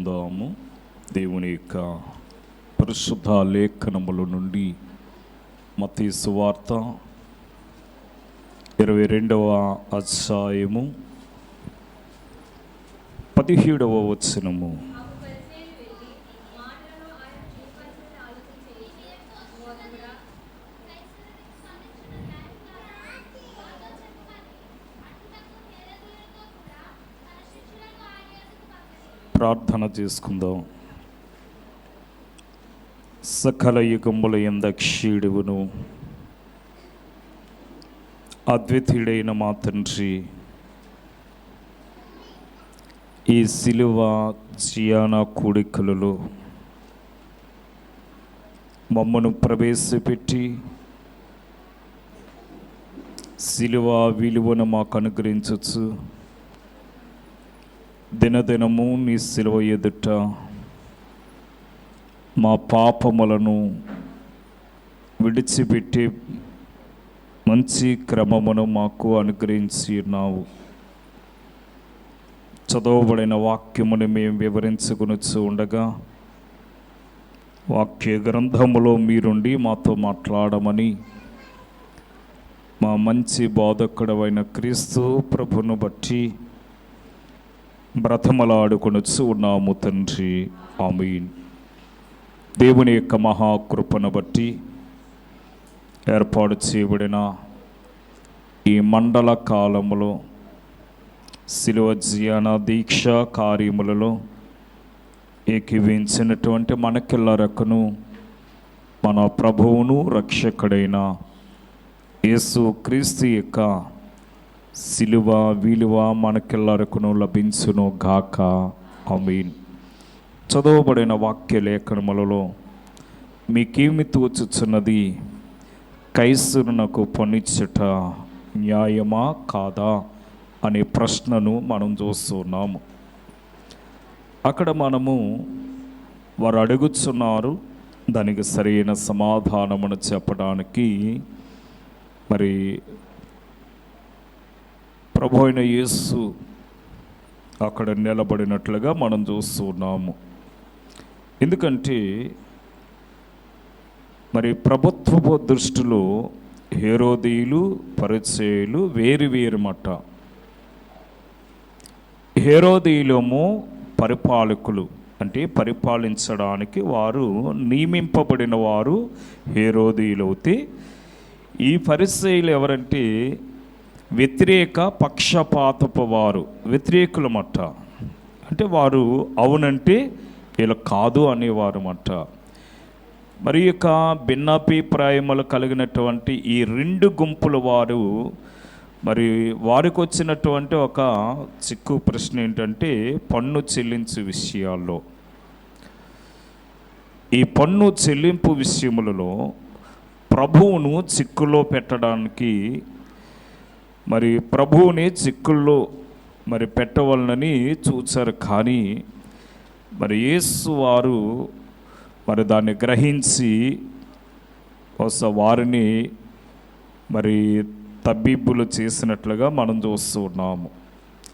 చేసుకుందాము. దేవుని యొక్క పరిశుద్ధ లేఖనముల నుండి మత్తయి సువార్త 22వ అధ్యాయము 17వ వచనము. ప్రార్థన చేసుకుందాం. సకల యుగముల యందు అక్షయుడును అద్వితీయుడైన మా తండ్రి, ఈ సిలువ జియానా కూడికలలో మమ్మను ప్రవేశపెట్టి సిలువ విలువను మాకు అనుగ్రహించచ్చు. దినదినము నీ సిలువ ఎదుట మా పాపములను విడిచిపెట్టి మంచి క్రమమును మాకు అనుగ్రహించి ఉన్నావు. చదవబడిన వాక్యమును మేము వివరించుకొనొచ్చు ఉండగా వాక్య గ్రంథములో మీరుండి మాతో మాట్లాడమని మా మంచి బోధకుడవైన క్రీస్తు ప్రభును బట్టి బ్రతమలాడుకొనొచ్చు ఉన్నాము తండ్రి. ఆమేన్. దేవుని యొక్క మహాకృపను బట్టి ఏర్పాటు చేయబడిన ఈ మండల కాలములో సిలువ జియానా దీక్ష కార్యములలో ఏకీవించినటువంటి మనకెల్లరకును మన ప్రభువును రక్షకుడైన యేసు క్రీస్తు యొక్క సిలువ విలువ మనకెల్లరకును లభించును గాక. ఆమేన్. చదవబడిన వాక్య లేఖనములలో మీకేమి తోచుచున్నది? కైసరునకు పన్నిచ్చుట న్యాయమా కాదా అనే ప్రశ్నను మనం చూస్తున్నాము. అక్కడ మనము వారు అడుగుతున్నారు, దానికి సరైన సమాధానమును చెప్పడానికి మరి ప్రభు అయిన యేసు అక్కడ నిలబడినట్లుగా మనం చూస్తున్నాము. ఎందుకంటే మరి ప్రభుత్వ దృష్టిలో హేరోదీయులు పరిచయులు వేరు మాట. హేరోదీయులేమో పరిపాలకులు, అంటే పరిపాలించడానికి వారు నియమింపబడిన వారు హేరోదీయులు అవుతే, ఈ పరిచయులు ఎవరంటే వ్యతిరేక పక్షపాతపు వారు, వ్యతిరేకులమట. అంటే వారు అవునంటే వీళ్ళు కాదు అనేవారు మాట. మరి యొక్క భిన్నాభిప్రాయములు కలిగినటువంటి ఈ రెండు గుంపుల వారు మరి వారికి వచ్చినటువంటి ఒక చిక్కు ప్రశ్న ఏంటంటే పన్ను చెల్లించే విషయాల్లో. ఈ పన్ను చెల్లింపు విషయములలో ప్రభువును చిక్కులో పెట్టడానికి, మరి ప్రభువుని చిక్కుల్లో మరి పెట్టవలనని చూచారు. కానీ మరి యేసు వారు మరి దాన్ని గ్రహించి వారిని మరి తబ్బిబ్బులు చేసినట్లుగా మనం చూస్తూ ఉన్నాము.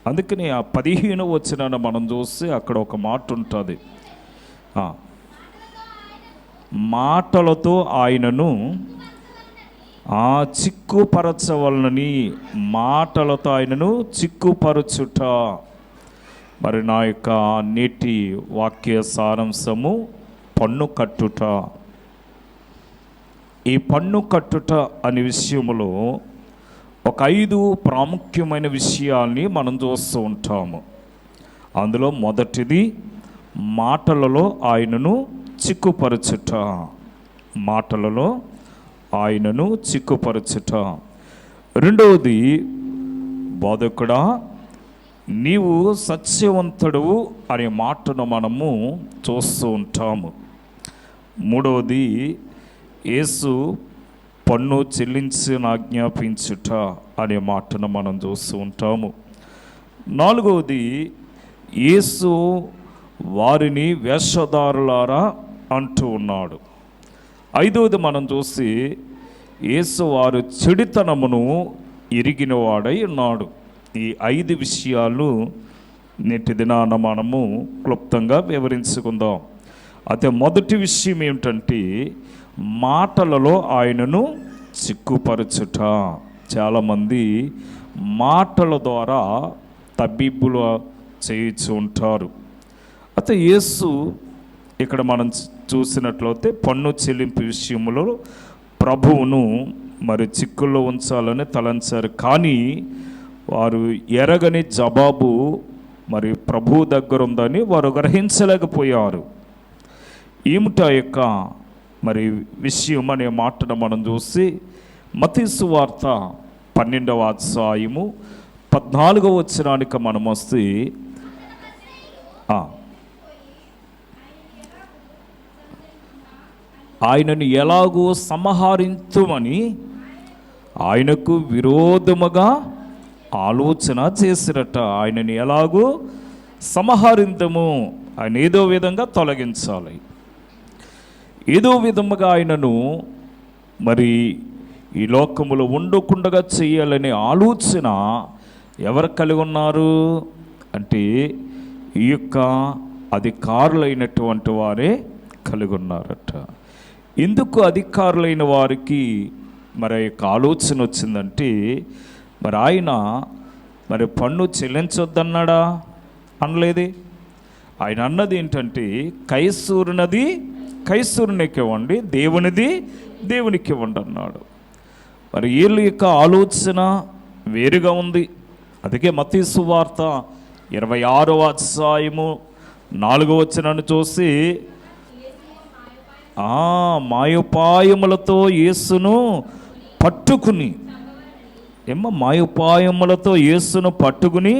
అందుకని ఆ 15వ వచనాన్ని మనం చూస్తే అక్కడ ఒక మాట ఉంటుంది. మాటలతో ఆయనను చిక్కుపరచవలనని, మాటలతో ఆయనను చిక్కుపరచుట. మరి నా యొక్క నేటి వాక్య సారాంశము పన్ను కట్టుట. ఈ పన్ను కట్టుట అనే విషయంలో ఒక 5 ప్రాముఖ్యమైన విషయాల్ని మనం చూస్తూ ఉంటాము. అందులో మొదటిది మాటలలో ఆయనను చిక్కుపరచుట. మాటలలో ఆయనను చిక్కుపరచుట. రెండవది, బోధకుడా నీవు సత్యవంతుడవు అనే మాటను మనము చూస్తూ ఉంటాము. మూడవది, యేసు పన్ను చెల్లించిన ఆజ్ఞాపించుట అనే మాటను మనం చూస్తూ ఉంటాము. నాలుగవది, యేసు వారిని వేషధారులారా అంటూ ఉన్నాడు. ఐదవది మనం చూసి యేసు వారు చెడుతనమును ఎరిగినవాడై ఉన్నాడు. ఈ 5 విషయాలు నేటి దినాన మనము క్లుప్తంగా వివరించుకుందాం. అయితే మొదటి విషయం ఏమిటంటే మాటలలో ఆయనను చిక్కుపరచుట. చాలామంది మాటల ద్వారా తబ్బిబ్బులు చేయించు ఉంటారు. అయితే యేసు ఇక్కడ మనం చూసినట్లయితే పన్ను చెల్లింపు విషయంలో ప్రభువును మరి చిక్కుల్లో ఉంచాలని తలంచారు. కానీ వారు ఎరగని జవాబు మరి ప్రభు దగ్గర ఉందని వారు గ్రహించలేకపోయారు. ఏమిటా యొక్క మరి విషయం అనే మాటను మనం చూసి మత్తయి సువార్త 12వ అధ్యాయము 14వ వచనానికి మనం వస్తే, ఆయనను ఎలాగో సంహరించుమని ఆయనకు విరోధముగా ఆలోచన చేసిరట. ఆయనని ఎలాగో సంహరించము, ఆయన ఏదో విధంగా తొలగించాలి, ఏదో విధముగా ఆయనను మరి ఈ లోకములో ఉండకుండా చేయాలనే ఆలోచన ఎవరు కలిగి ఉన్నారు అంటే ఈ యొక్క అధికారులైనటువంటి వారే కలిగి ఉన్నారట. ఎందుకు అధికారులైన వారికి మరి యొక్క ఆలోచన వచ్చిందంటే, మరి ఆయన మరి పన్ను చెల్లించొద్దన్నాడా? అనలేదే. ఆయన అన్నది ఏంటంటే కైసూరునది కైసూరునికి ఇవ్వండి, దేవునిది దేవునికి ఇవ్వండి అన్నాడు. మరి వీళ్ళ యొక్క ఆలోచన వేరుగా ఉంది. అందుకే మత్తయి సువార్త 26వ అధ్యాయము 4వ వచనాన్ని చూసి మాయోపాయములతో యేసును పట్టుకుని మాయోపాయములతో యేసును పట్టుకుని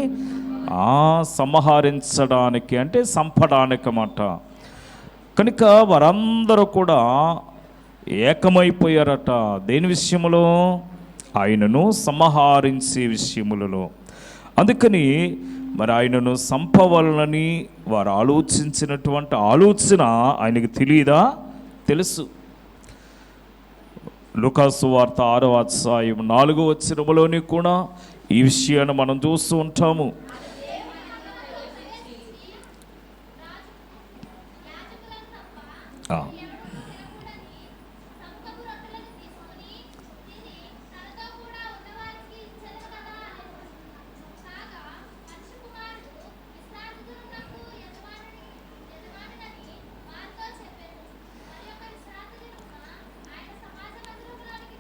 సంహరించడానికి అంటే చంపడానికి మాట. కనుక వారందరూ కూడా ఏకమైపోయారట. దేని విషయములో? ఆయనను సంహరించే విషయములలో. అందుకని మరి ఆయనను చంపవలనని వారు ఆలోచించినటువంటి ఆలోచన ఆయనకు తెలియదా? తెలుసు. లూకాసు వార్త 6వ అధ్యాయం 4వ వచనములోని కూడా ఈ విషయాన్ని మనం చూస్తూ ఉంటాము.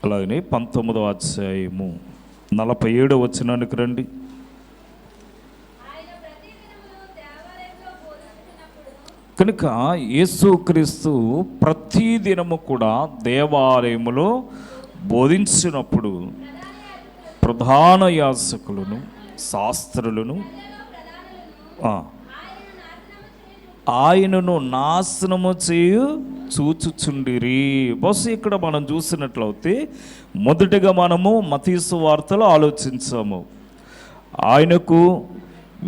అలాగనే 19వ అధ్యాయము 47వ వచనానికి రండి. కనుక యేసుక్రీస్తు ప్రతిదినము కూడా దేవాలయములో బోధించినప్పుడు ప్రధాన యాజకులను శాస్త్రులను ఆయనను నాశనము చేయు చూచుచుండిరి. బస్సు ఇక్కడ మనం చూసినట్లయితే మొదటిగా మనము మత్తయి సువార్తలో ఆలోచించాము. ఆయనకు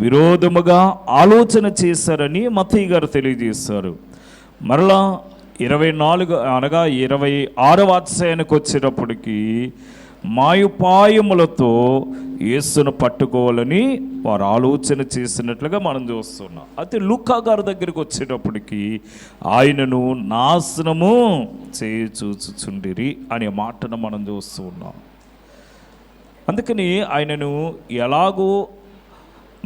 విరోధముగా ఆలోచన చేశారని మత్తయి గారు తెలియజేశారు. మరలా 24 అనగా 26వ అధ్యాయానికి వచ్చేటప్పటికి మాయుపాయములతో యేసును పట్టుకోవాలని వారు ఆలోచన చేసినట్లుగా మనం చూస్తున్నాం. అయితే లూకా గారి దగ్గరికి వచ్చేటప్పటికి ఆయనను నాశనము చేయి చూచుచుండిరి అనే మాటను మనం చూస్తూ ఉన్నాం. అందుకని ఆయనను ఎలాగో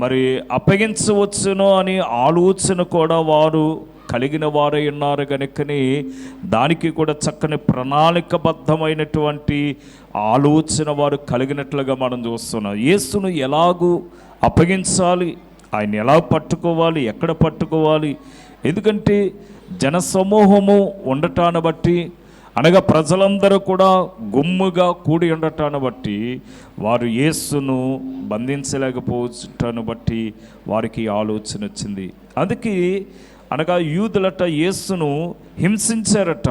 మరి అప్పగించవచ్చునో అని ఆలోచన కూడా వారు కలిగిన వారై ఉన్నారు. కనుకని దానికి కూడా చక్కని ప్రణాళికబద్ధమైనటువంటి ఆలోచన వారు కలిగినట్లుగా మనం చూస్తున్నాం. యేసును ఎలాగూ అప్పగించాలి, ఆయన ఎలా పట్టుకోవాలి, ఎక్కడ పట్టుకోవాలి. ఎందుకంటే జనసమూహము ఉండటాన్ని బట్టి అనగా ప్రజలందరూ కూడా గుమ్ముగా కూడి ఉండటాన్ని బట్టి వారు యేసును బంధించలేకపోవటాన్ని బట్టి వారికి ఆలోచన వచ్చింది. అందుకే అనగా యూదులట యేసును హింసించారట.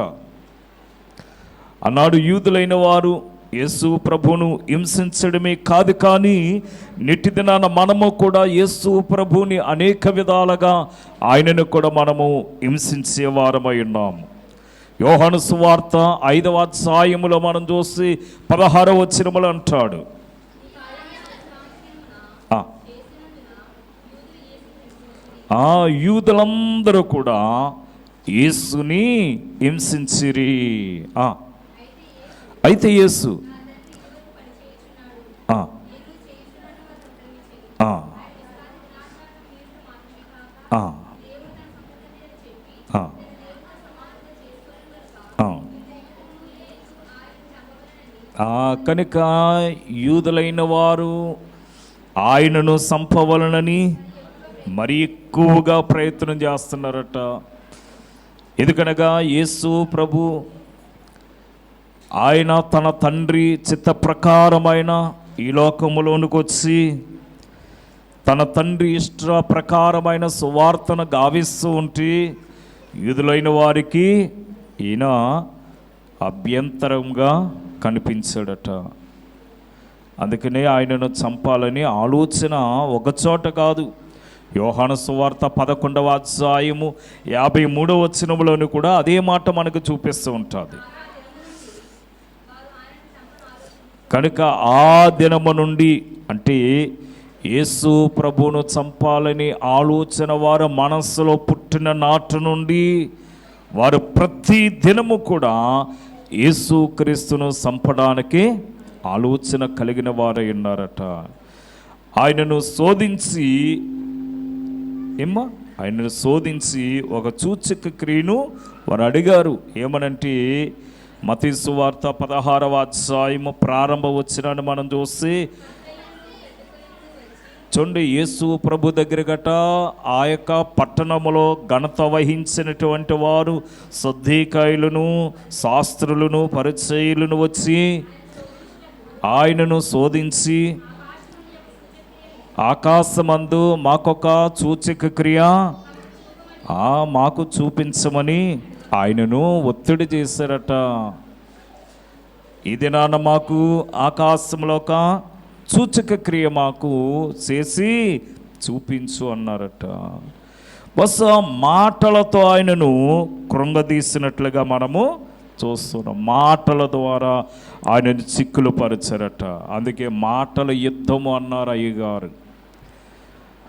అన్నాడు యూదులైన వారు యేసు ప్రభువును హింసించడమే కాదు, కానీ నేటి దినాన మనము కూడా యేసు ప్రభువుని అనేక విధాలుగా ఆయనను కూడా మనము హింసించేవారమై ఉన్నాము. యోహాను సువార్త 5వ అధ్యాయములో మనం చూసి 16వ వచనములో అంటాడు, ఆ యూదులందరూ కూడా యేసుని హింసించిరి. అయితే యేసు కనుక యూదులైన వారు ఆయనను చంపవలనని మరి ఎక్కువగా ప్రయత్నం చేస్తున్నారట. ఎందుకనగా యేసు ప్రభు ఆయన తన తండ్రి చిత్త ప్రకారమైన ఈ లోకములోనికి వచ్చి తన తండ్రి ఇష్ట ప్రకారమైన సువార్తను గావిస్తూ ఉంటే యూదులైన వారికి ఈయన అభ్యంతరంగా కనిపించాడట. అందుకనే ఆయనను చంపాలని ఆలోచన ఒకచోట కాదు. యోహాను సువార్త 11వ అధ్యాయము 53వ వచనములోని కూడా అదే మాట మనకు చూపిస్తూ ఉంటుంది. కనుక ఆ దినము నుండి అంటే యేసు ప్రభువును చంపాలని ఆలోచన వారు మనస్సులో పుట్టిన నాటి నుండి వారు ప్రతి దినము కూడా యేసు క్రీస్తును చంపడానికి ఆలోచన కలిగిన వారై ఉన్నారట. ఆయనను శోధించి ఒక సూచక క్రియను వారు అడిగారు. ఏమనంటే మత్తయి సువార్త 16వ అధ్యాయము ప్రారంభ వచనాన్ని మనం చూస్తే చూడండి, యేసు ప్రభు దగ్గర గట ఆ యొక్క పట్టణములో ఘనత వహించినటువంటి వారు సద్దూకయ్యులను శాస్త్రులను పరిసయ్యులను వచ్చి ఆయనను శోధించి ఆకాశమందు మాకొక సూచక క్రియ మాకు చూపించమని ఆయనను ఒత్తిడి చేశారట. ఈ దినాన మాకు ఆకాశంలో ఒక సూచక క్రియ మాకు చేసి చూపించు అన్నారట. బహుశా మాటలతో ఆయనను కృంగదీసినట్లుగా మనము చూస్తున్నాం. మాటల ద్వారా ఆయనను చిక్కులు పరిచారట. అందుకే మాటల యుద్ధము అన్నారు అయ్యగారు.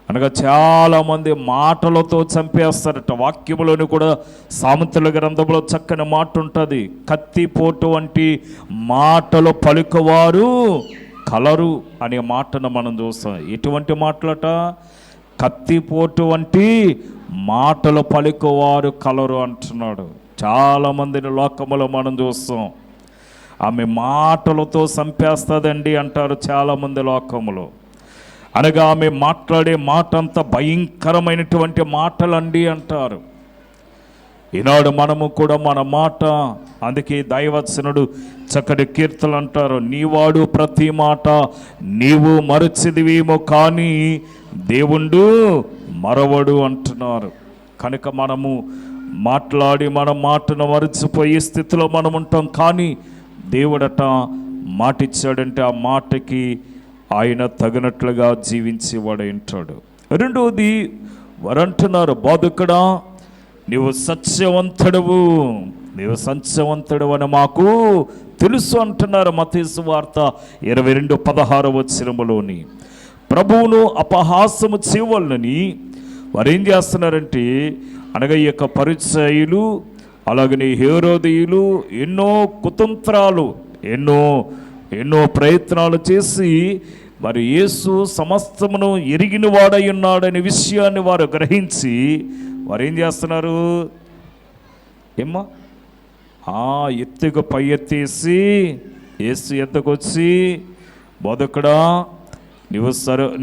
అనగా చాలామంది మాటలతో చంపేస్తారట. వాక్యములోని కూడా సామెతల గ్రంథంలో చక్కని మాట ఉంటుంది. కత్తిపోటు వంటి మాటలు పలుకువారు కలరు అనే మాటను మనం చూస్తాం. ఎటువంటి మాటలట? కత్తిపోటు వంటి మాటలు పలుకువారు కలరు అంటున్నాడు. చాలామందిని లోకములో మనం చూస్తాం. ఆమె మాటలతో చంపేస్తుందండి అంటారు చాలామంది లోకములో. అనగా ఆమె మాట్లాడే మాట అంత భయంకరమైనటువంటి మాటలండి అంటారు. ఈనాడు మనము కూడా మన మాట, అందుకే దైవవచనుడు చక్కటి కీర్తనలు అంటారు, నీవాడు ప్రతి మాట నీవు మరచిదివేమో కానీ దేవుండు మరవడు అంటున్నారు. కనుక మనము మాట్లాడి మన మాటను మరచిపోయే స్థితిలో మనం ఉంటాం. కానీ దేవుడట మాటిచ్చాడంటే ఆ మాటకి ఆయన తగినట్లుగా జీవించేవాడు ఉంటాడు. రెండవది వారంటున్నారు, బోధకుడా నీవు సత్యవంతుడవు అని మాకు తెలుసు అంటున్నారు. మత్తయి సువార్త 22:16 వచనములోని ప్రభువును అపహాసము చేయవలనని వారు ఏం చేస్తున్నారంటే, అనగా ఈ యొక్క పరిసయ్యులు అలాగనే హేరోదీయులు ఎన్నో కుతంత్రాలు ఎన్నో ప్రయత్నాలు చేసి మరి యేసు సమస్తమును ఎరిగిన వాడై ఉన్నాడనే విషయాన్ని వారు గ్రహించి వారు ఏం చేస్తున్నారు? ఎత్తుకు పై ఎత్తేసి యేసు ఎద్దకు వచ్చి, బోధకుడా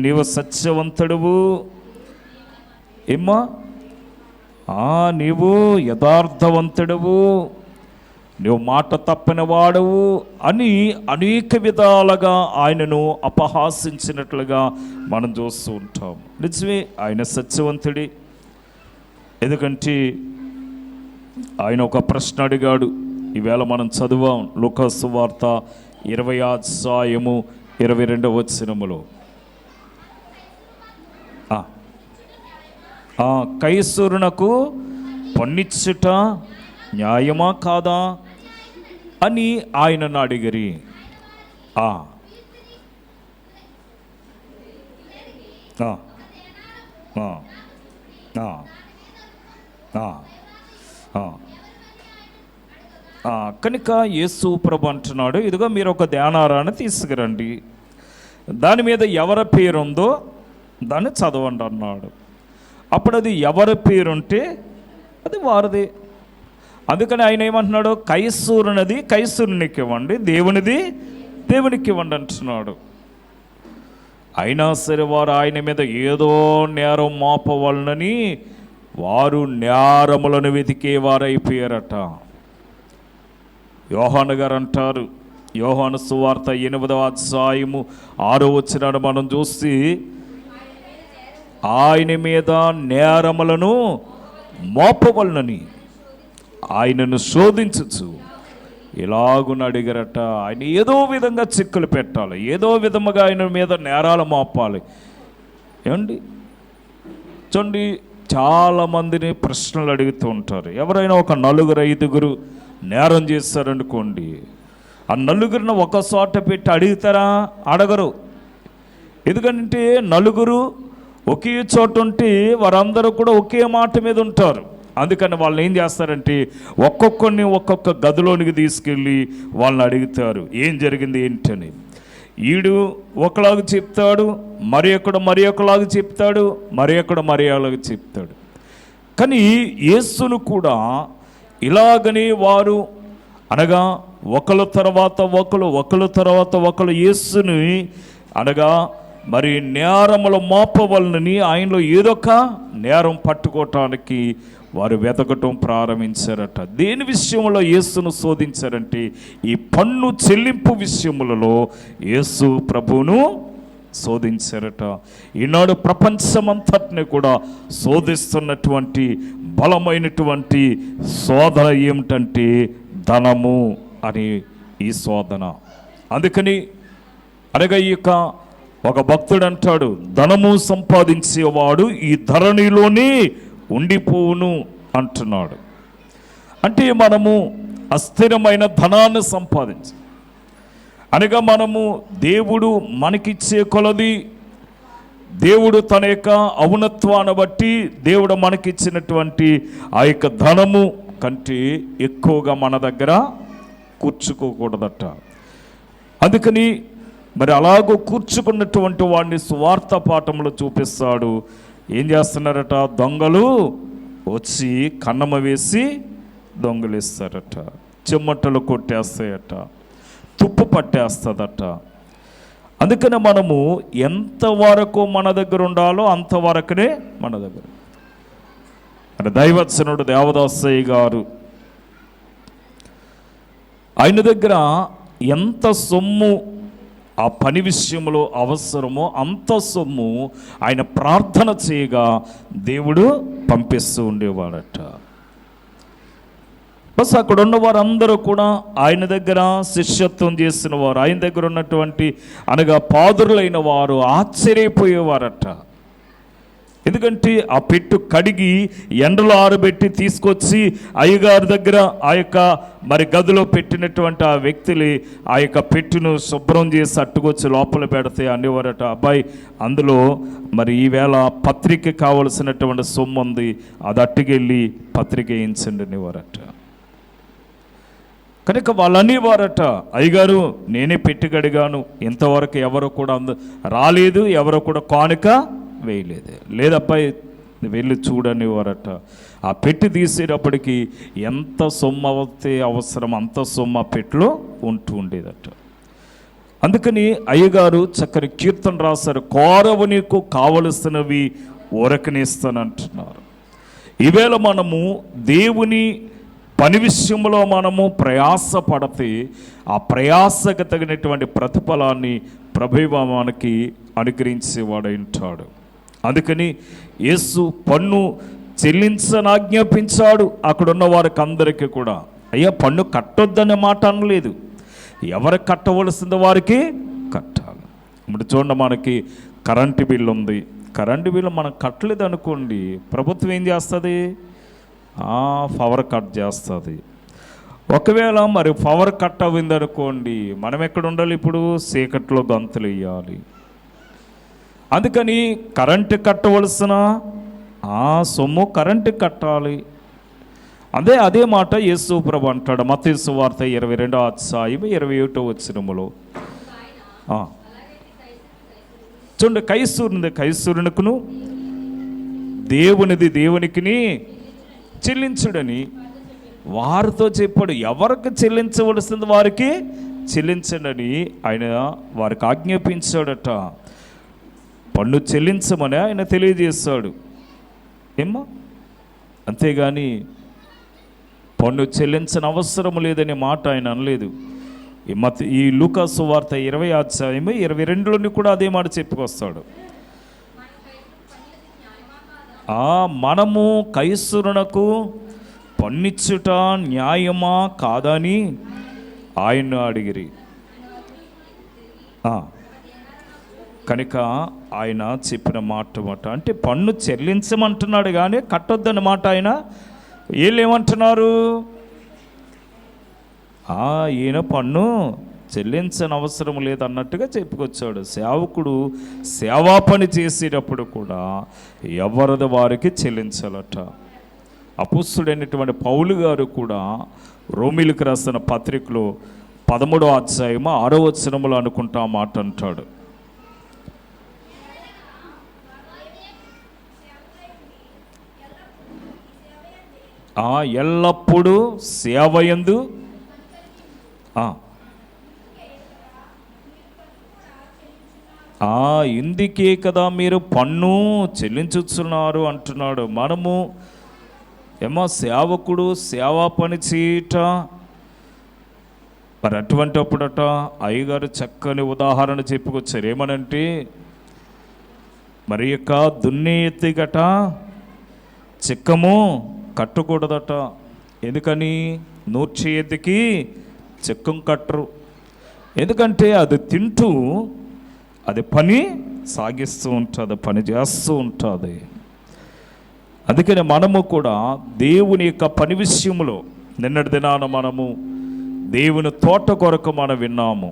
నీవు సత్యవంతుడువు, నీవు యథార్థవంతుడవు, నువ్వు మాట తప్పిన వాడవు అని అనేక విధాలుగా ఆయనను అపహాసించినట్లుగా మనం చూస్తూ ఉంటాం. నిజమే, ఆయన సత్యవంతుడే. ఎందుకంటే ఆయన ఒక ప్రశ్న అడిగాడు. ఈవేళ మనం చదివాం లూకా సువార్త 20:22 వచనములో, కైసరునకు పన్నిచ్చుట న్యాయమా కాదా అని ఆయనను అడిగిరి. ఆ, ఆ, ఆ. కనుక యేసు ప్రభు అంటున్నాడు, ఇదిగో మీరు ఒక ధ్యానారాన్ని తీసుకురండి, దాని మీద ఎవరి పేరుందో దాన్ని చదవండి అన్నాడు. అప్పుడు అది ఎవరి పేరుంటే అది వారిది. అందుకని ఆయన ఏమంటున్నాడు, కైసూరునది కైసూరునికి ఇవ్వండి, దేవునిది దేవునికి ఇవ్వండి అంటున్నాడు. అయినా సరే వారు ఆయన మీద ఏదో నేరం మోపవలనని వారు నేరములను వెతికేవారైపోయారట. యోహాను గారు అంటారు, యోహాను సువార్త 8వ అధ్యాయము 6వ వచనాన్ని మనం చూసి, ఆయన మీద నేరములను మోపవలనని ఆయనను శోధించచ్చు ఇలాగున అడిగారట. ఆయన ఏదో విధంగా చిక్కులు పెట్టాలి, ఏదో విధముగా ఆయన మీద నేరాలు మోపాలి. ఏమండి చూడండి, చాలామందిని ప్రశ్నలు అడుగుతూ ఉంటారు. ఎవరైనా ఒక 4-5 నేరం చేస్తారనుకోండి, ఆ 4 ఒక చోట పెట్టి అడుగుతారా? అడగరు. ఎందుకంటే 4 ఒకే చోట ఉంటే వారందరూ కూడా ఒకే మాట మీద ఉంటారు. అందుకని వాళ్ళు ఏం చేస్తారంటే ఒక్కొక్కరిని ఒక్కొక్క గదిలోనికి తీసుకెళ్ళి వాళ్ళని అడుగుతారు, ఏం జరిగింది ఏంటని. ఈడు ఒకలాగా చెప్తాడు, మరి ఒకలాగా చెప్తాడు, మరి ఒకలాగా చెప్తాడు. కానీ యేసును కూడా ఇలాగని వారు అనగా ఒకళ్ళ తర్వాత ఒకళ్ళు యేసుని అనగా మరి నేరముల మోపవలనని ఆయనలో ఏదొక నేరం పట్టుకోవటానికి వారు వెతకటం ప్రారంభించారట. దేని విషయంలో యేసును శోధించారంటే ఈ పన్ను చెల్లింపు విషయములలో యేసు ప్రభువును శోధించారట. ఈనాడు ప్రపంచమంతటిని కూడా శోధిస్తున్నటువంటి బలమైనటువంటి శోధన ఏమిటంటే ధనము అని ఈ శోధన. అందుకని అనగా ఈ యొక్క ఒక భక్తుడు అంటాడు, ధనము సంపాదించేవాడు ఈ ధరణిలోనే ఉండిపోవును అంటున్నాడు. అంటే మనము అస్థిరమైన ధనాన్ని సంపాదించి అనగా మనము దేవుడు మనకిచ్చే కొలది, దేవుడు తన యొక్క ఔన్నత్వాన్ని బట్టి దేవుడు మనకిచ్చినటువంటి ఆ యొక్క ధనము కంటే ఎక్కువగా మన దగ్గర కూర్చుకోకూడదట. అందుకని మరి అలాగో కూర్చుకున్నటువంటి వాడిని సువార్త పాఠంలో చూపిస్తాడు. ఏం చేస్తున్నారట, దొంగలు వచ్చి కన్నమ వేసి దొంగలిస్తారట, చెమ్మట్టలు కొట్టేస్తాయట, తుప్పు పట్టేస్తుందట. అందుకనే మనము ఎంతవరకు మన దగ్గర ఉండాలో అంతవరకునే మన దగ్గర. అంటే దైవత్సనుడు దేవదాసయ్య గారు ఆయన దగ్గర ఎంత సొమ్ము ఆ పని విషయంలో అవసరమో అంత సొమ్ము ఆయన ప్రార్థన చేయగా దేవుడు పంపిస్తూ ఉండేవాడట. బస్ అక్కడ ఉన్న వారందరూ కూడా ఆయన దగ్గర శిష్యత్వం చేసిన వారు, ఆయన దగ్గర ఉన్నటువంటి అనగా పాదురులైన వారు ఆశ్చర్యపోయేవారట. ఎందుకంటే ఆ పెట్టు కడిగి ఎండలో ఆరబెట్టి తీసుకొచ్చి అయ్యగారి దగ్గర ఆ యొక్క మరి గదిలో పెట్టినటువంటి ఆ వ్యక్తులు ఆ యొక్క పెట్టును శుభ్రం చేసి అట్టుకొచ్చి లోపల పెడితే అనేవారట, అబ్బాయి అందులో మరి ఈవేళ పత్రిక కావలసినటువంటి సొమ్ము ఉంది, అది అట్టుకెళ్ళి పత్రిక వేయించండి అనేవారట. కనుక వాళ్ళు అనేవారట, అయ్యగారు నేనే పెట్టి కడిగాను, ఇంతవరకు ఎవరు కూడా రాలేదు, ఎవరు కూడా కానుక వేయలేదు. లేదబ్బాయి వెళ్ళి చూడనివారట. ఆ పెట్టి తీసేటప్పటికి ఎంత సొమ్ము అవుతే అవసరం అంత సొమ్ము ఆ పెట్టిలో ఉంటూ ఉండేదట. అందుకని అయ్యగారు చక్కని కీర్తన రాశారు, కోరవు నీకు కావలసినవి ఊరకనిస్తానంటున్నారు. ఈవేళ మనము దేవుని పని విషయంలో మనము ప్రయాస పడితే ఆ ప్రయాసకు తగినటువంటి ప్రతిఫలాన్ని ప్రభువు మనకి అనుగ్రహించేవాడై ఉంటాడు. అందుకని యేసు పన్ను చెల్లించనాజ్ఞాపించాడు. అక్కడున్న వారికి అందరికీ కూడా అయ్యా పన్ను కట్టొద్దనే మాట అనలేదు, ఎవరికి కట్టవలసింది వారికి కట్టాలి. ఇప్పుడు చూడండి, మనకి కరెంటు బిల్లు ఉంది, కరెంటు బిల్లు మనం కట్టలేదు అనుకోండి, ప్రభుత్వం ఏం చేస్తుంది, పవర్ కట్ చేస్తుంది. ఒకవేళ మరి పవర్ కట్ అయింది అనుకోండి, మనం ఎక్కడ ఉండాలి, ఇప్పుడు చీకట్లో గంతులు వేయాలి. అందుకని కరెంటు కట్టవలసిన ఆ సొమ్ము కరెంటు కట్టాలి. అదే మాట యేసు ప్రభు అంటాడు మత్తయి సువార్త 22వ అధ్యాయం 21వ వచనములో. చూడండి, కైసూరునికును దేవునిది దేవునికిని చెల్లించుడని వారితో చెప్పాడు. ఎవరికి చెల్లించవలసింది వారికి చెల్లించడని ఆయన వారికి ఆజ్ఞాపించాడట. పన్ను చెల్లించమని ఆయన తెలియజేశాడు. ఏమ్మా, అంతేగాని పన్ను చెల్లించని అవసరం లేదనే మాట ఆయన అనలేదు. ఈ లూకా సువార్త 20వ అధ్యాయం 22లోని కూడా అదే మాట చెప్పుకొస్తాడు. మనము కైసరునకు పన్నిచ్చుట న్యాయమా కాదని ఆయన అడిగిరి. కనుక ఆయన చెప్పిన మాట అంటే పన్ను చెల్లించమంటున్నాడు కానీ కట్టొద్దన్నమాట. ఆయన వీళ్ళేమంటున్నారు, ఈయన పన్ను చెల్లించని అవసరం లేదన్నట్టుగా చెప్పుకొచ్చాడు. సేవకుడు సేవా పని చేసేటప్పుడు కూడా ఎవరిది వారికి చెల్లించాలట. అపుస్తుడైనటువంటి పౌలు గారు కూడా రోమీలకు రాసిన పత్రికలో 13వ అధ్యాయం 6వ వచనములో అనుకుంటా మాట అంటాడు. ఎల్లప్పుడూ సేవయందు ఇందుకే కదా మీరు పన్ను చెల్లించుతున్నారు అంటున్నాడు. మనము సేవకుడు సేవా పని చేయట, మరి అటువంటిప్పుడట అయ్యగారు చక్కని ఉదాహరణ చెప్పుకొచ్చారు. ఏమనంటే, మరి యొక్క దున్నే ఎత్తిగట చిక్కము కట్టకూడదట. ఎందుకని? నూర్చి ఎత్తికి చిక్కం కట్టరు. ఎందుకంటే అది తింటూ అది పని సాగిస్తూ ఉంటుంది, పని చేస్తూ ఉంటుంది. అందుకని మనము కూడా దేవుని యొక్క పని విషయంలో నిన్నటి దినాన మనము దేవుని తోట కొరకు మనం విన్నాము.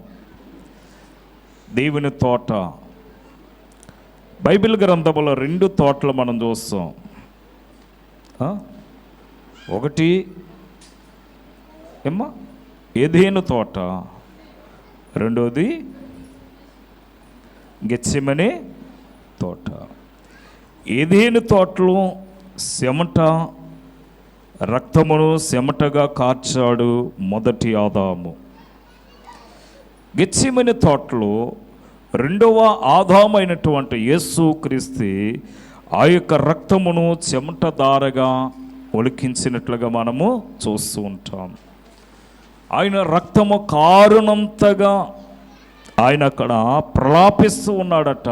దేవుని తోట బైబిల్ గ్రంథంలో 2 తోటలు మనం చూస్తాం. ఒకటి ఏదేను తోట, రెండోది గెత్సెమనే తోట. ఏదేను తోటలో చెమట రక్తమును చెమటగా కార్చాడు మొదటి ఆదాము. గెత్సెమనే తోటలో రెండవ ఆదామైనటువంటి యేసు క్రీస్తు ఆ యొక్క రక్తమును చెమట దారగా ఒలికించినట్లుగా మనము చూస్తూ ఉంటాం. ఆయన రక్తము కారునంతగా ఆయన అక్కడ ప్రలాపిస్తూ ఉన్నాడట.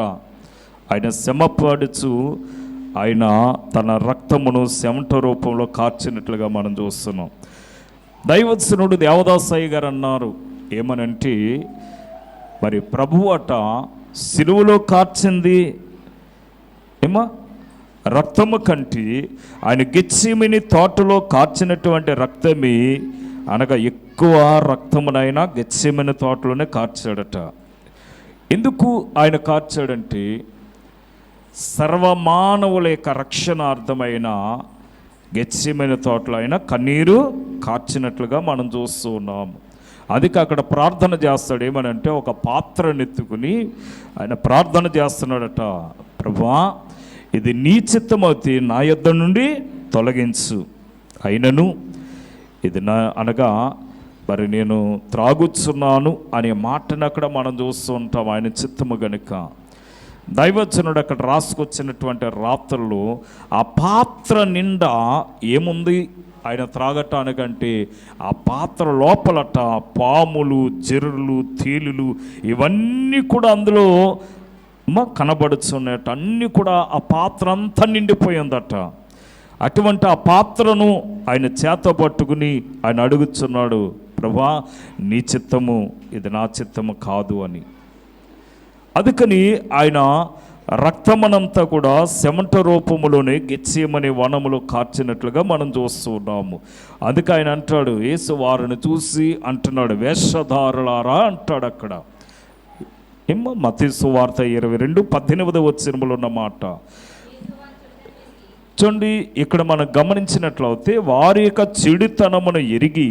ఆయన శ్రమపడుచు ఆయన తన రక్తమును చెమట రూపంలో కార్చినట్లుగా మనం చూస్తున్నాం. దైవత్సనుడు దేవదాసయ్య గారు అన్నారు ఏమనంటే, మరి ప్రభువు అట సిలువలో కార్చింది రక్తము కంటే ఆయన గెత్సెమనే తోటలో కార్చినటువంటి రక్తమే, అనగా ఎక్కువ రక్తమునైనా గెత్సెమనే తోటలోనే కార్చాడట. ఎందుకు ఆయన కార్చాడంటే, సర్వమానవుల యొక్క రక్షణార్థమైన గెత్సెమనే తోటలో ఆయన కన్నీరు కార్చినట్లుగా మనం చూస్తూ ఉన్నాము. అందుకే అక్కడ ప్రార్థన చేస్తాడు. ఏమనంటే, ఒక పాత్రనెత్తుకుని ఆయన ప్రార్థన చేస్తున్నాడట, ప్రభువా ఇది నీ చిత్తమవుతే నా యొద్ద నుండి తొలగించు, అయినను ఇది నా అనగా మరి నేను త్రాగుచున్నాను అనే మాటను అక్కడ మనం చూస్తూ ఉంటాం. ఆయన చిత్తము గనుక దైవజనుడు అక్కడ రాసుకొచ్చినటువంటి రాత్రులు ఆ పాత్ర నిండా ఏముంది ఆయన త్రాగటానికంటే, ఆ పాత్ర లోపలట పాములు, జెర్రులు, తేలులు ఇవన్నీ కూడా అందులో కనబడుచున్నట్టు అన్నీ కూడా ఆ పాత్ర అంతా నిండిపోయిందట. అటువంటి ఆ పాత్రను ఆయన చేత పట్టుకుని ఆయన అడుగుచున్నాడు, ప్రభువా నీ చిత్తము ఇది నా చిత్తము కాదు అని. అందుకని ఆయన రక్తమనంతా కూడా చెమట రూపములోనే గెత్సెమనే వనములో కార్చినట్లుగా మనం చూస్తూ ఉన్నాము. అందుకే ఆయన అంటాడు, యేసు వారిని చూసి అంటున్నాడు, వేషధారులారా అంటాడు అక్కడ. మత్తయి సువార్త 22:18 వచనములో ఉన్న మాట. చూడండి, ఇక్కడ మనం గమనించినట్లయితే వారి యొక్క చెడుతనమును ఎరిగి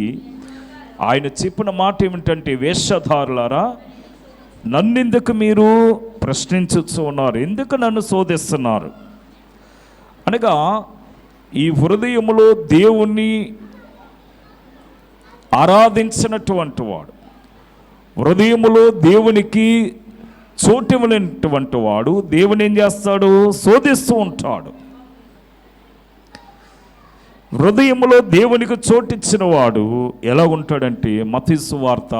ఆయన చెప్పిన మాట ఏమిటంటే, వేషధారులారా నన్నెందుకు మీరు ప్రశ్నించుచు ఉన్నారు, ఎందుకు నన్ను శోధిస్తున్నారు అనగా, ఈ హృదయములో దేవుణ్ణి ఆరాధించినటువంటి వాడు, హృదయములో దేవునికి చోటివ్వలేనటువంటి వాడు దేవుని ఏం చేస్తాడు, శోధిస్తూ ఉంటాడు. హృదయములో దేవునికి చోటిచ్చిన వాడు ఎలా ఉంటాడంటే, మత్తయి సువార్త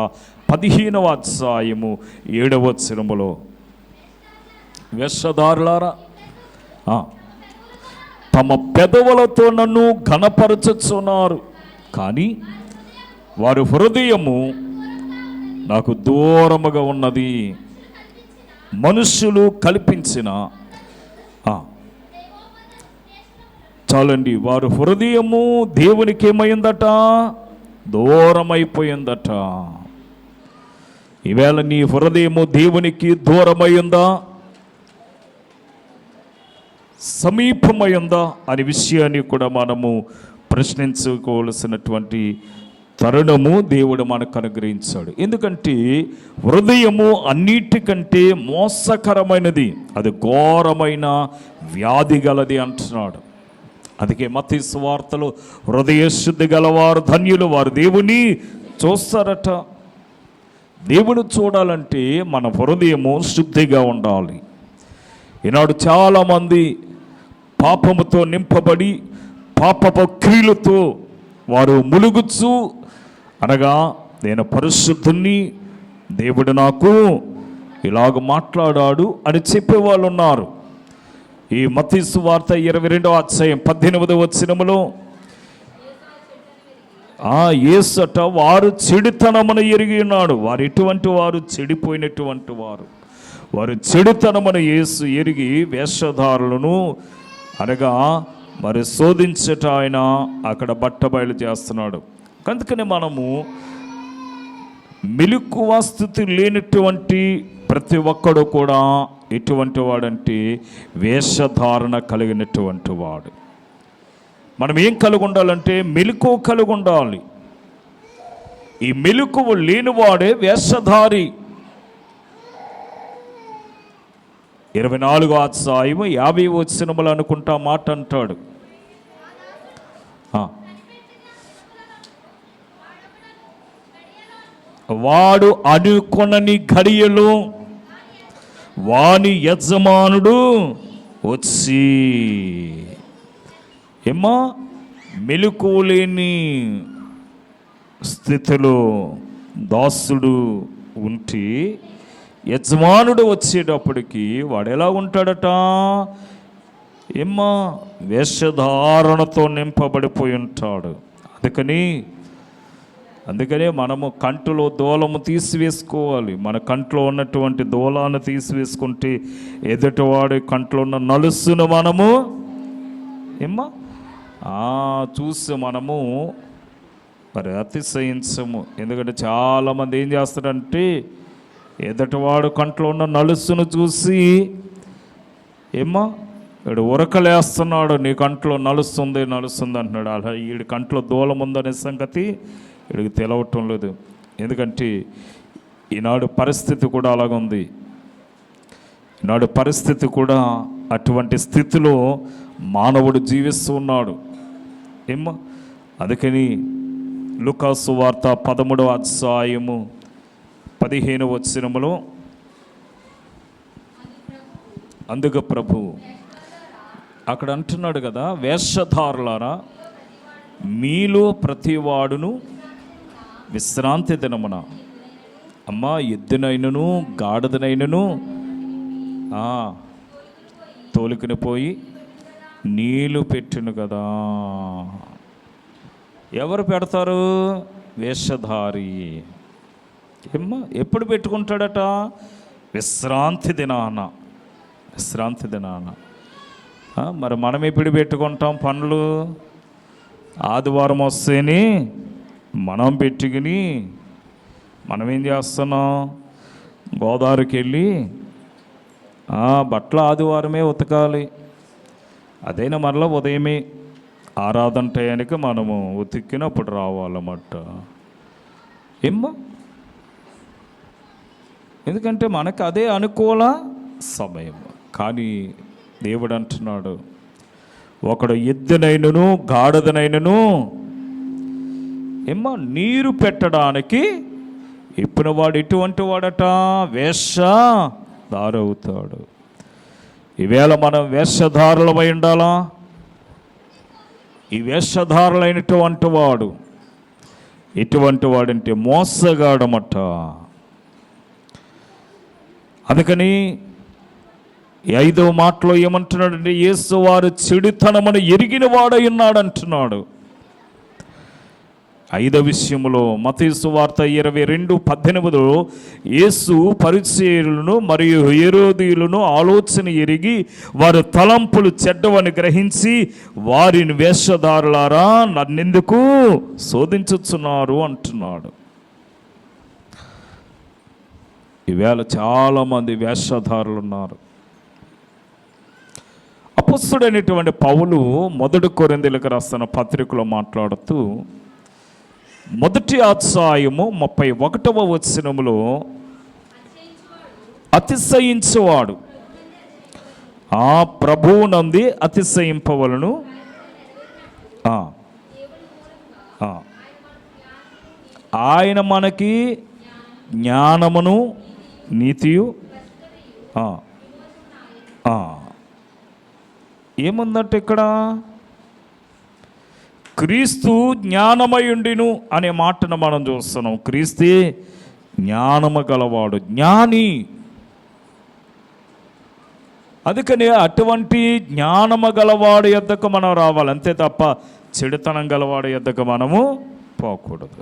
15వ అధ్యాయము 7వ వచనములో, వేషధారులారా తమ పెదవులతో నన్ను ఘనపరచుచున్నారు, కానీ వారి హృదయము నాకు దూరముగా ఉన్నది. మనుష్యులు కల్పించిన చాలండి, వారి హృదయము దేవునికి ఏమైందట, దూరమైపోయిందట. ఈవేళ నీ హృదయము దేవునికి దూరమైందా, సమీపమైందా అనే విషయాన్ని కూడా మనము ప్రశ్నించుకోవలసినటువంటి తరుణము దేవుడు మనకు అనుగ్రహించాడు. ఎందుకంటే హృదయము అన్నిటికంటే మోసకరమైనది, అది ఘోరమైన వ్యాధి గలది అంటున్నాడు. అందుకే మత్తయి సువార్తలో హృదయ శుద్ధి గలవారు ధన్యులు, వారు దేవుని చూస్తారట. దేవుని చూడాలంటే మన హృదయము శుద్ధిగా ఉండాలి. ఈనాడు చాలామంది పాపముతో నింపబడి పాపపు క్రియలతో వారు ములుగుచు, అనగా నేను పరిశుద్ధుని, దేవుడు నాకు ఇలాగ మాట్లాడాడు అని చెప్పేవాళ్ళు ఉన్నారు. ఈ మత్తయి సువార్త 22వ అధ్యాయం 18వ వచనములో యేసట వారు చెడుతనమును ఎరిగి ఉన్నాడు. వారు ఎటువంటి వారు, చెడిపోయినటువంటి వారు. వారు చెడుతనమును యేసు ఎరిగి వేషధారులను అనగా మరి శోధించట ఆయన అక్కడ బట్టబయలు చేస్తున్నాడు. అందుకని మనము మెలకువ స్థితి లేనటువంటి ప్రతి ఒక్కడు కూడా ఎటువంటి వాడంటే వేషధారణ కలిగినటువంటి వాడు. మనం ఏం కలిగి ఉండాలంటే మెలకువ కలిగి ఉండాలి. ఈ మెలకువ లేనివాడే వేషధారి. 24వ అధ్యాయం 50వ వచనములు అనుకుంటా మాట అంటాడు, వాడు అనుకొనని ఘడియలో వాని యజమానుడు వచ్చి, ఏమా మెలకువలేని స్థితిలో దాసుడు ఉంటే యజమానుడు వచ్చేటప్పటికి వాడు ఎలా ఉంటాడట, ఏమ్మా వేషధారణతో నింపబడిపోయి ఉంటాడు. అందుకనే మనము కంటిలో దూలము తీసివేసుకోవాలి. మన కంట్లో ఉన్నటువంటి దూలాన్ని తీసివేసుకుంటే ఎదుటివాడి కంట్లో ఉన్న నలుసును మనము ఏమ్మా చూసి మనము మరి అతిశయించము. ఎందుకంటే చాలామంది ఏం చేస్తారంటే ఎదుటివాడు కంట్లో ఉన్న నలుసును చూసి ఏమ్మా వీడు ఉరకలేస్తున్నాడు, నీ కంట్లో నలుస్తుంది అంటున్నాడు. అలా వీడి కంట్లో దూలం ఉందనే సంగతి వీడికి తెలవటం లేదు. ఎందుకంటే ఈనాడు పరిస్థితి కూడా అలాగుంది. ఈనాడు పరిస్థితి కూడా అటువంటి స్థితిలో మానవుడు జీవిస్తూ ఉన్నాడు. ఏమ్మా అందుకని లూకాసు వార్త 13వ అధ్యాయము 15వ వచనములో, అందుకు ప్రభు అక్కడ అంటున్నాడు కదా, వేషధారులారా మీలో ప్రతివాడును విశ్రాంతి దినమున అమ్మా ఎద్దునైనను గాడిదనైనను తోలుకుని పోయి నీళ్ళు పెట్టును కదా. ఎవరు పెడతారు? వేషధారి. ఏమ్మా ఎప్పుడు పెట్టుకుంటాడట? విశ్రాంతి దినాన. మరి మనం ఎప్పుడు పెట్టుకుంటాం పనులు? ఆదివారం వస్తేనే మనం పెట్టుకుని మనం ఏం చేస్తున్నాం? గోదావరికి వెళ్ళి బట్టలు ఆదివారమే ఉతకాలి. అదైనా మరలా ఉదయమే ఆరాధన టయానికి మనము ఉతిక్కినప్పుడు రావాలన్నమాట. ఏమ్మా, ఎందుకంటే మనకు అదే అనుకూల సమయం. కానీ దేవుడు అంటున్నాడు, ఒకడు ఎద్దునైనను గాడిదనైనను ఏమ్మా నీరు పెట్టడానికి ఇప్పిన వాడు ఎటువంటి వాడట? వేషధారవుతాడు. ఈవేళ మనం వేషధారులమై ఉండాలా? ఈ వేషధారులైనటువంటి వాడు ఎటువంటి వాడంటే మోసగాడమట. అందుకని ఈ 5వ మాటలో ఏమంటున్నాడంటే, యేసు వారు చెడుతనమును ఎరిగిన వాడై ఉన్నాడు అంటున్నాడు. 5వ విషయంలో మత్తయి సువార్త 22:18 యేసు పరిసయ్యులను మరియు హేరోదీయులను ఆలోచన ఎరిగి వారి తలంపులు చెడ్డవని గ్రహించి వారిని వేషధారులారా నన్నెందుకు శోధించుచున్నారు అంటున్నాడు. ఈవేళ చాలామంది వేషధారులు ఉన్నారు. అపొస్తలుడైనటువంటి పౌలు 1 కొరింథీయులకు రాసిన పత్రికలో మాట్లాడుతూ 1వ అధ్యాయము 31వ వచనములో అతిశయించువాడు ఆ ప్రభువునందు అతిశయింపవలను, ఆయన మనకి జ్ఞానమును నీతియు ఏముందంటే ఇక్కడ క్రీస్తు జ్ఞానమయుండిను అనే మాటను మనం చూస్తున్నాం. క్రీస్తే జ్ఞానము గలవాడు, జ్ఞాని. అందుకని అటువంటి జ్ఞానము గలవాడు యొద్దకు మనం రావాలి, అంతే తప్ప చెడుతనం గలవాడు యొద్దకు మనము పోకూడదు.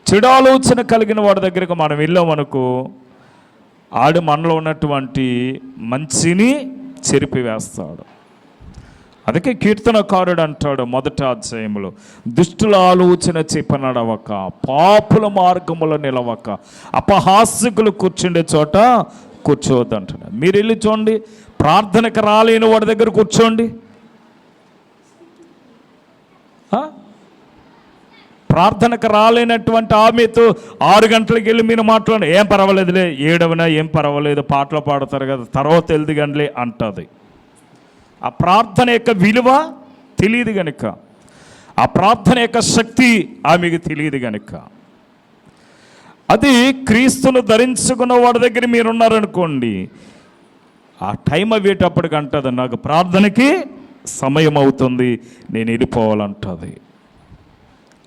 చెడు ఆలోచన కలిగిన వాడి దగ్గరకు మనం వెళ్ళామనుకో, ఆడు మనలో ఉన్నటువంటి మంచిని చెరిపివేస్తాడు. అందుకే కీర్తనకారుడు అంటాడు 1వ అధ్యాయంలో, దుష్టుల ఆలోచన చెప్ప నడవక, పాపుల మార్గములో నిలవక, అపహాస్యకులు కూర్చుండే చోట కూర్చోవద్దు అంటున్నాడు. మీరు వెళ్ళి చూడండి, ప్రార్థనకు రాలేని వాడి దగ్గర కూర్చోండి. ప్రార్థనకు రాలేనటువంటి ఆమెతో 6 గంటలకు వెళ్ళి మీరు మాట్లాడండి, ఏం పర్వాలేదులే, 7 ఏం పర్వాలేదు, పాటలు పాడతారు కదా, తర్వాత 8 గంటలే అంటుంది. ఆ ప్రార్థన యొక్క విలువ తెలియదు గనుక, ఆ ప్రార్థన యొక్క శక్తి ఆమెకు తెలియదు గనుక. అది క్రీస్తును ధరించుకున్న వాడి దగ్గర మీరున్నారనుకోండి, ఆ టైం అయ్యేటప్పటికి అంటుంది, నాకు ప్రార్థనకి సమయం అవుతుంది, నేను వెళ్ళిపోవాలంటుంది.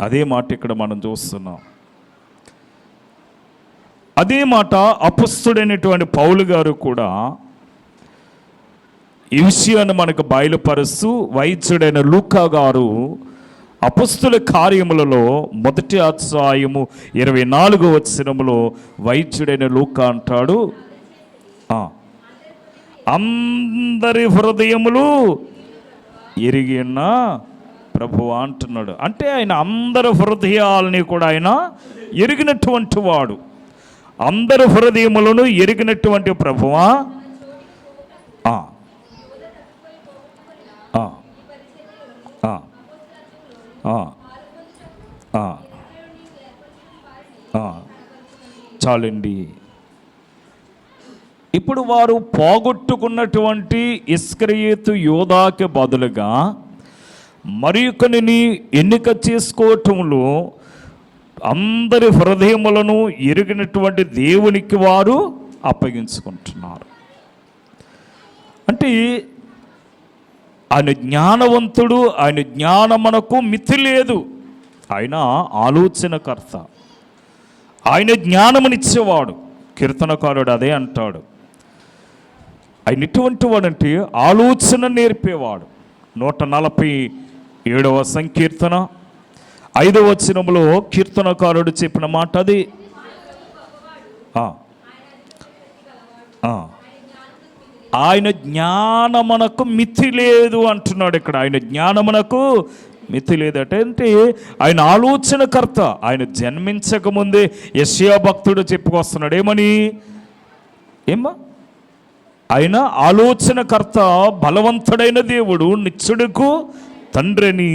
అదే మాట ఇక్కడ మనం చూస్తున్నాం. అదే మాట అపొస్తలుడైనటువంటి పౌలు గారు కూడా ఈ విషయాన్ని మనకు బయలుపరుస్తూ, వైద్యుడైన లూకా గారు అపొస్తలుల కార్యములలో 1వ అధ్యాయము 24వ వచనములో వైద్యుడైన లూకా అంటాడు, అందరి హృదయములు ఎరిగి ఉన్న ప్రభువా అంటున్నాడు. అంటే ఆయన అందరి హృదయాలని కూడా ఆయన ఎరిగినటువంటి వాడు. అందరి హృదయములను ఎరిగినటువంటి ప్రభువా, చాలండి. ఇప్పుడు వారు పోగొట్టుకున్నటువంటి ఇస్కరియోతు యోధాకి బదులుగా మరొకరిని ఎన్నిక చేసుకోవటంలో అందరి హృదయములను ఎరిగినటువంటి దేవునికి వారు అప్పగించుకుంటున్నారు. అంటే ఆయన జ్ఞానవంతుడు, ఆయన జ్ఞానమునకు మితి లేదు. ఆయన ఆలోచనకర్త, ఆయన జ్ఞానమునిచ్చేవాడు. కీర్తనకారుడు అదే అంటాడు, ఆయన ఎటువంటి వాడంటే ఆలోచన నేర్పేవాడు. 147వ సంకీర్తన 5వ వచనములో కీర్తనకారుడు చెప్పిన మాట అది. ఆయన జ్ఞానమునకు మితి లేదు అంటున్నాడు ఇక్కడ. ఆయన జ్ఞానమునకు మితి లేదట. అంటే ఆయన ఆలోచనకర్త. ఆయన జన్మించకముందే యెషయా భక్తుడు చెప్పుకొస్తున్నాడు, ఏమని? ఆయన ఆలోచనకర్త, బలవంతుడైన దేవుడు, నిత్యుడుకు తండ్రిని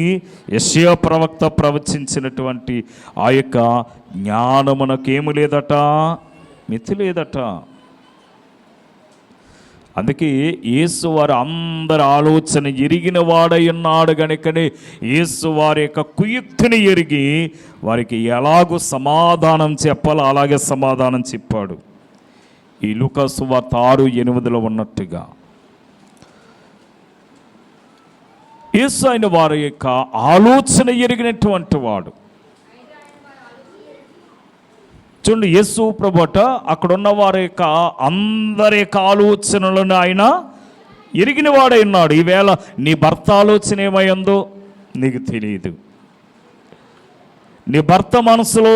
యెషయా ప్రవక్త ప్రవచించినటువంటి ఆ యొక్క జ్ఞానమునకేమి లేదట, మితి లేదట. అందుకే యేసు వారు అందరి ఆలోచన ఎరిగిన వాడై ఉన్నాడు గనుకనే యేసు వారి యొక్క కుయుక్తిని ఎరిగి వారికి ఎలాగో సమాధానం చెప్పాలో అలాగే సమాధానం చెప్పాడు. ఈ లూకా సువార్త 6:8 ఉన్నట్టుగా యేసు ఆయన వారి యొక్క ఆలోచన ఎరిగినటువంటి వాడు. చూడండి, యేసు ప్రభుట అక్కడ ఉన్న వారి యొక్క అందరి యొక్క ఆలోచనలను ఆయన ఎరిగిన వాడై ఉన్నాడు. ఈవేళ నీ భర్త ఆలోచన ఏమైందో నీకు తెలియదు. నీ భర్త మనసులో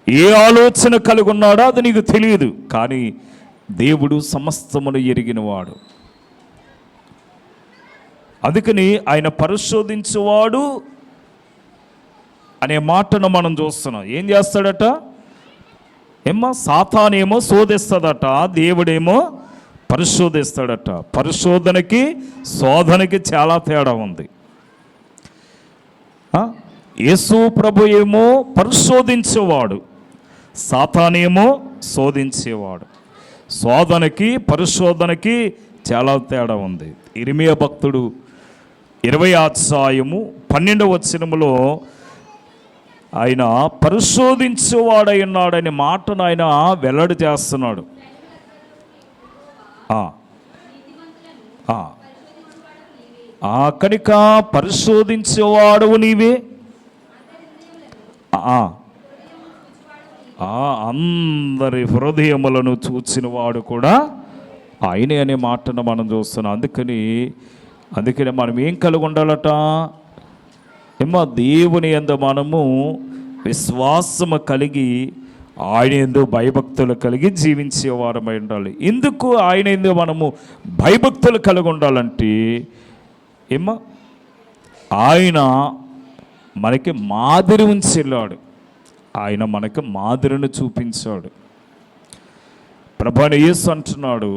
ఏ ఆలోచన కలిగి ఉన్నాడో అది నీకు తెలియదు. కానీ దేవుడు సమస్తమును ఎరిగినవాడు. అందుకని ఆయన పరిశోధించేవాడు అనే మాటను మనం చూస్తున్నాం. ఏం చేస్తాడట? సాతానేమో శోధిస్తాడట, దేవుడేమో పరిశోధిస్తాడట. పరిశోధనకి శోధనకి చాలా తేడా ఉంది. యేసు ప్రభు ఏమో పరిశోధించేవాడు, సాతానేమో శోధించేవాడు. శోధనకి పరిశోధనకి చాలా తేడా ఉంది. ఇర్మియా భక్తుడు 20:12 ఆయన పరిశోధించేవాడై ఉన్నాడనే మాటను ఆయన వెల్లడి చేస్తున్నాడు. కనుక పరిశోధించేవాడవు నీవే, అందరి హృదయములను చూచినవాడు కూడా ఆయనే అనే మాటను మనం చూస్తున్నాం. అందుకని మనం ఏం కలిగి ఉండాలట? దేవుని యందు మనము విశ్వాసము కలిగి ఆయన యందు భయభక్తులు కలిగి జీవించేవారమై ఉండాలి. ఎందుకు ఆయన యందు మనము భయభక్తులు కలిగి ఉండాలంటే ఆయన మనకి మాదిరి ఉంచెళ్ళాడు. ఆయన మనకి మాదిరిని చూపించాడు. ప్రభువైన యేసు అంటున్నాడు,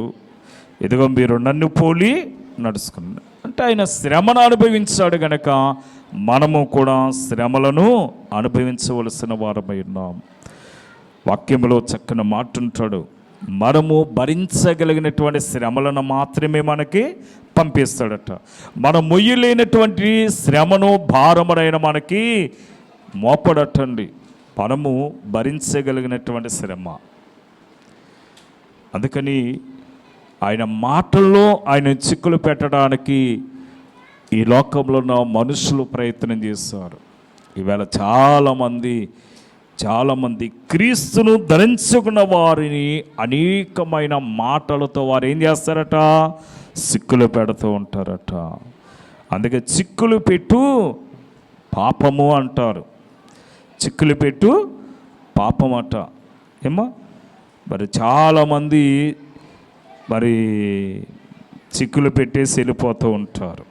ఇదిగో మీరు నన్ను పోలి నడుచుకున్నాడు. అంటే ఆయన శ్రమను అనుభవించాడు గనక మనము కూడా శ్రమలను అనుభవించవలసిన వారమై ఉన్నాం. వాక్యంలో చక్కని మాట ఉంటాడు, మనము భరించగలిగినటువంటి శ్రమలను మాత్రమే మనకి పంపిస్తాడట. మనం మొయ్యలేనటువంటి శ్రమను భారమునైన మనకి మోపడటండి. మనము భరించగలిగినటువంటి శ్రమ. అందుకని ఆయన మాటల్లో ఆయన చిక్కులు పెట్టడానికి ఈ లోకంలో ఉన్న మనుషులు ప్రయత్నం చేస్తారు. ఈవేళ చాలామంది క్రీస్తును ధరించుకున్న వారిని అనేకమైన మాటలతో వారు ఏం చేస్తారట? చిక్కులు పెడుతూ ఉంటారట. అందుకే చిక్కులు పెట్టు పాపము అంటారు. చిక్కులు పెట్టు పాపం అట. మరి చాలామంది చిక్కులు పెట్టేసి వెళ్ళిపోతూ ఉంటారు.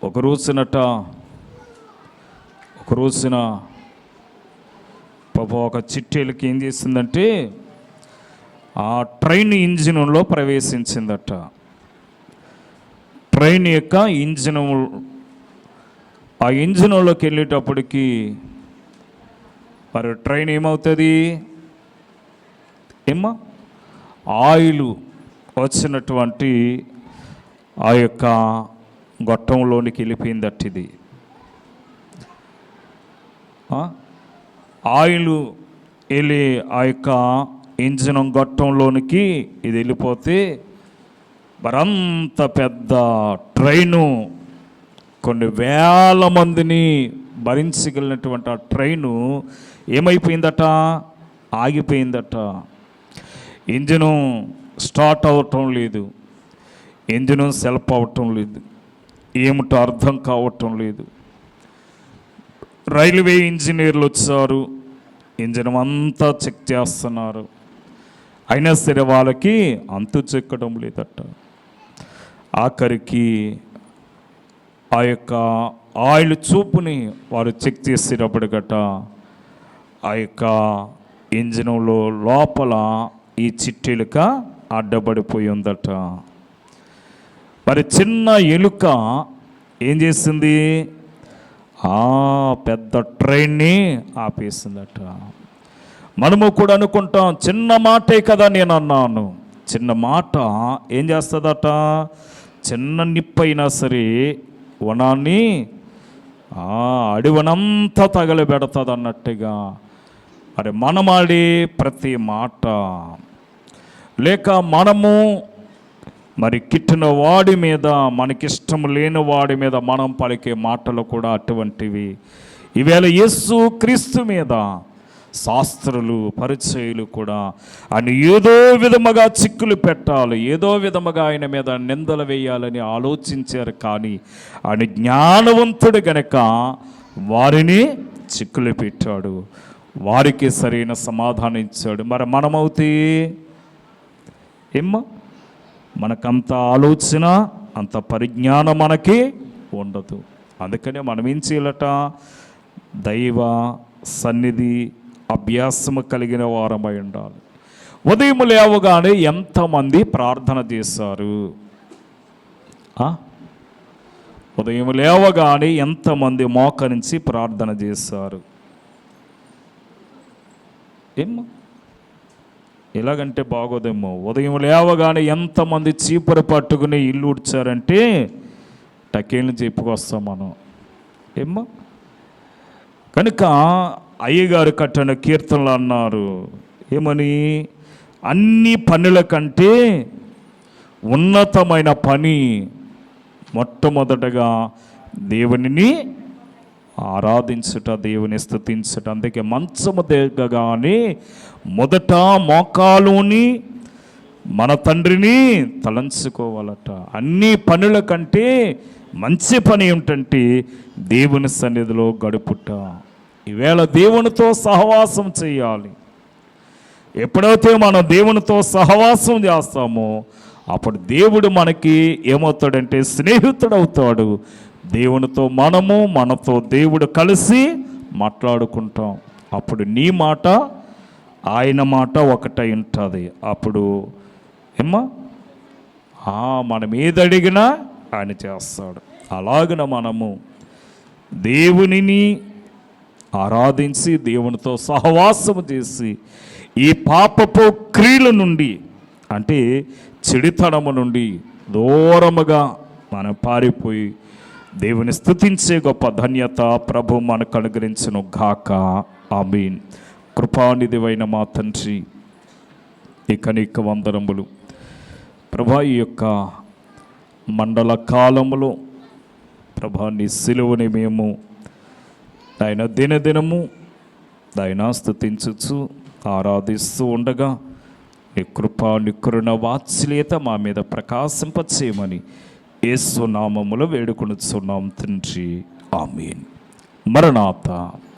ఒక రోజున పాప ఒక చిట్టేలకి ఏం చేసిందంటే ఆ ట్రైన్ ఇంజిన్లో ప్రవేశించిందట. ట్రైన్ యొక్క ఆ ఇంజిన్లోకి వెళ్ళేటప్పటికి మరి ట్రైన్ ఏమవుతుంది? ఆయిల్ వచ్చినటువంటి ఆ యొక్క గొట్టంలోనికి వెళ్ళిపోయిందట. ఇది ఆయిల్ వెళ్ళి ఆ యొక్క ఇంజిన్ గొట్టంలోనికి ఇది వెళ్ళిపోతే మరంత పెద్ద ట్రైను, కొన్ని వేల మందిని భరించగలిగినటువంటి ఆ ట్రైను ఏమైపోయిందట? ఆగిపోయిందట. ఇంజిను స్టార్ట్ అవ్వటం లేదు, ఇంజిను సెల్ఫ్ అవ్వటం లేదు, ఏమిటో అర్థం కావటం లేదు. రైల్వే ఇంజనీర్లు వచ్చారు, ఇంజిన్ అంతా చెక్ చేస్తున్నారు. అయినా సరే వాళ్ళకి అంతు చెక్కడం లేదట. ఆఖరికి ఆ యొక్క ఆయిల్ చూపుని వారు చెక్ చేసేటప్పుడు గట ఆ యొక్క ఇంజిన్లో లోపల ఈ చిట్టెలుక అడ్డబడిపోయి ఉందట. మరి చిన్న ఎలుక ఏం చేసింది? పెద్ద ట్రైన్ని ఆపేసిందట. మనము కూడా అనుకుంటాం, చిన్న మాటే కదా నేను అన్నాను. చిన్న మాట ఏం చేస్తుందట? చిన్న నిప్పైనా సరే వనాన్ని అడివనంతా తగలబెడుతుంది అన్నట్టుగా. మరి మనమాడే ప్రతి మాట, లేక మనము మరి కిట్టిన వాడి మీద, మనకిష్టం లేని వాడి మీద మనం పలికే మాటలు కూడా అటువంటివి. ఈవేళ యేసు క్రీస్తు మీద శాస్త్రులు, పరిచయులు కూడా ఆయన ఏదో విధముగా చిక్కులు పెట్టాలి, ఏదో విధముగా ఆయన మీద నిందలు వేయాలని ఆలోచించారు. కానీ ఆయన జ్ఞానవంతుడు గనక వారిని చిక్కులు పెట్టాడు, వారికి సరైన సమాధానం ఇచ్చాడు. మరి మనమవుతే ఏమ్మా? మనకంత ఆలోచన, అంత పరిజ్ఞానం మనకి ఉండదు. అందుకనే మనం ఏం చేయాలట? దైవ సన్నిధి అభ్యాసము కలిగిన వారమై ఉండాలి. ఉదయం లేవగానే ఎంతమంది ప్రార్థన చేశారు? ఉదయం లేవగానే ఎంతమంది మోకరించి ప్రార్థన చేశారు? ఏమ్మా? ఎలాగంటే బాగోదేమో. ఉదయం లేవగానే ఎంతమంది చీపురు పట్టుకుని ఇల్లు ఉడ్చారంటే టకేళ్ళని చెప్పుకొస్తాం మనం. ఏమ్మా? కనుక అయ్యగారు కట్టిన కీర్తనలు అన్నారు ఏమని? అన్ని పనుల కంటే ఉన్నతమైన పని మొట్టమొదటగా దేవునిని ఆరాధించుట, దేవుని స్తుతించుట. అందుకే మంచము దిగగానే మొదట మోకాలుని మన తండ్రిని తలంచుకోవాలట. అన్ని పనుల కంటే మంచి పని ఏమిటంటే దేవుని సన్నిధిలో గడుపుట. ఈవేళ దేవునితో సహవాసం చేయాలి. ఎప్పుడైతే మనం దేవునితో సహవాసం చేస్తామో అప్పుడు దేవుడు మనకి ఏమవుతాడంటే స్నేహితుడవుతాడు. దేవునితో మనతో దేవుడు కలిసి మాట్లాడుకుంటాం. అప్పుడు నీ మాట ఆయన మాట ఒకటై ఉంటుంది. అప్పుడు ఏమ్మా? మనం ఏది అడిగినా ఆయన చేస్తాడు. అలాగన మనము దేవునిని ఆరాధించి దేవునితో సహవాసము చేసి ఈ పాపపు క్రియల నుండి, అంటే చెడుతనము నుండి దూరముగా మనం పారిపోయి దేవుని స్తుతించే గొప్ప ధన్యత ప్రభు మనకు అనుగ్రహించును గాక. ఆమేన్. కృపానిధివైన మా తండ్రి, నీకు వందనములు ప్రభా. ఈ యొక్క మండల కాలములో ప్రభా నీ సిలువని మేము ఆయన దినదినము ఆయన స్తుతించుచు ఆరాధిస్తూ ఉండగా నీ కృపా నీ కరుణ వాత్సల్యత మా మీద ప్రకాశింపచేయమని యేసు నామములో వేడుకొనుచున్నాం తండ్రి. ఆమేన్. మరణాత.